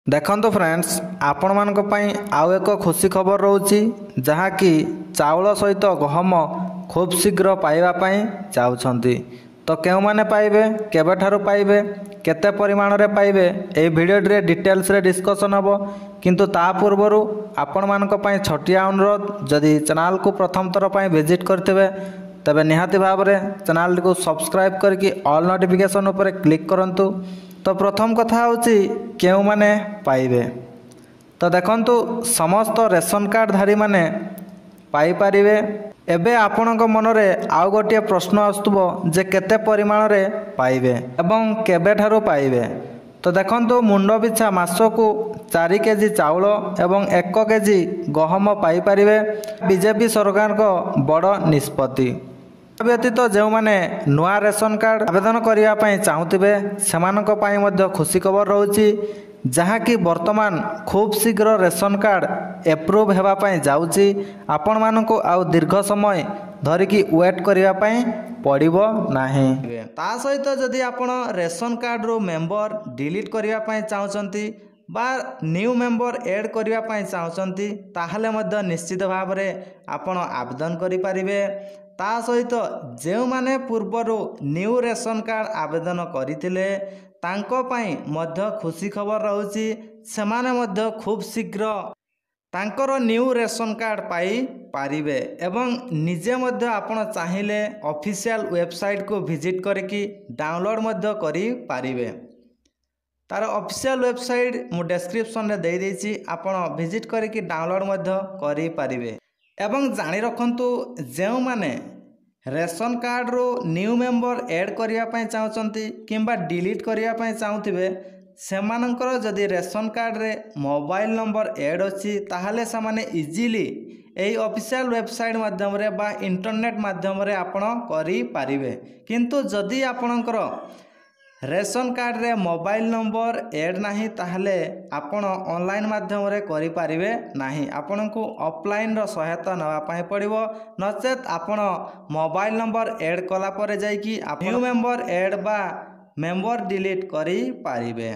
देखो फ्रेंड्स आपण मानक पई आउ एक खुशी खबर रोची जहाँकि चाउल सहित गहम खूब शीघ्र पाइबा पई चाहुछंती। तो केउ माने पाइबे केबे ठारू पाइबे केते परिमाण रे पाइबे ए वीडियो रे डिटेल्स रे डिस्कशन हबो। किंतु ता पूर्वरु आपण मानक पई छोटिया अनुरोध जदि चैनल को प्रथम थर पई विजिट करथिबे तबे निहाती भाव रे चैनल को सब्सक्राइब करके ऑल नोटिफिकेशन ऊपर क्लिक करंतु। तो प्रथम कथा होची केउ माने पाइबे। तो देखंतु समस्त रेशन कार्ड धारी माने पाई पारिबे। एबे आपणक मनरे आउ गोटे प्रश्न आसुबो जे केते परिमाण रे पाइबे एवं केबे ठारू पाइबे। तो देखंतु मुंड पिछा मासकु 4 केजी चाउल एवं 1 केजी गहम पाई पारिबे। बीजेपी सरकार को बड़ निष्पत्ति। व्यतीत जो मैंने नुआ रेशन कार्ड आवेदन करने चाहूबे से खुशी खबर रोची जहाँकि वर्तमान खूब शीघ्र रेशन कार्ड एप्रूव होगापाई जाऊँगी। आपण मानक आउ दीर्घ समय धरिकी वेट करने पड़ो ना। ता सहित जदि आपण रेशन कार्ड रो मेंबर डिलीट करने चाहते बा न्यू मेंबर ऐड करने चाहते ताहले मध्य निश्चित भाव में आपण आवेदन करें। ता सहित जो माने पूर्वर न्यू रेशन कार्ड आवेदन करथिले तांको पई मध्य खुशी खबर रहउची सेमाने मध्य खूब शीघ्र तांकर न्यू रेशन कार्ड पाई पारिबे एवं निजे मध्य आपण चाहिले ऑफिशियल वेबसाइट को विजिट करके डाउनलोड मध्य करी पारिबे। तार ऑफिशियल वेबसाइट मु डिस्क्रिप्शन रे दे देछि आपण विजिट करके डाउनलोड मध्य करी पारिबे। एवं जानी रखंतु जो माने रेशन कार्ड रो न्यू मेंबर ऐड करने चाहते किंबा डिलीट करने चाहूबे सेमानंकर जदि रेशन कार्ड रे मोबाइल नंबर ऐड अच्छी ताहले से इजीली यही ऑफिशियल वेबसाइट माध्यम रे बा इंटरनेट माध्यम रे आपण करि पारिबे। किंतु जदि आपणकर रेशन कार्ड रे मोबाइल नंबर ऐड नाही ताहले आपण ऑनलाइन माध्यम रे करि पारिबे नाही। आपण को ऑफलाइन रो सहायता नवा पाए पड़िबो नचेत आपण मोबाइल नंबर ऐड कला परे जाई कि न्यू मेंबर ऐड बा मेंबर डिलीट करि पारिबे।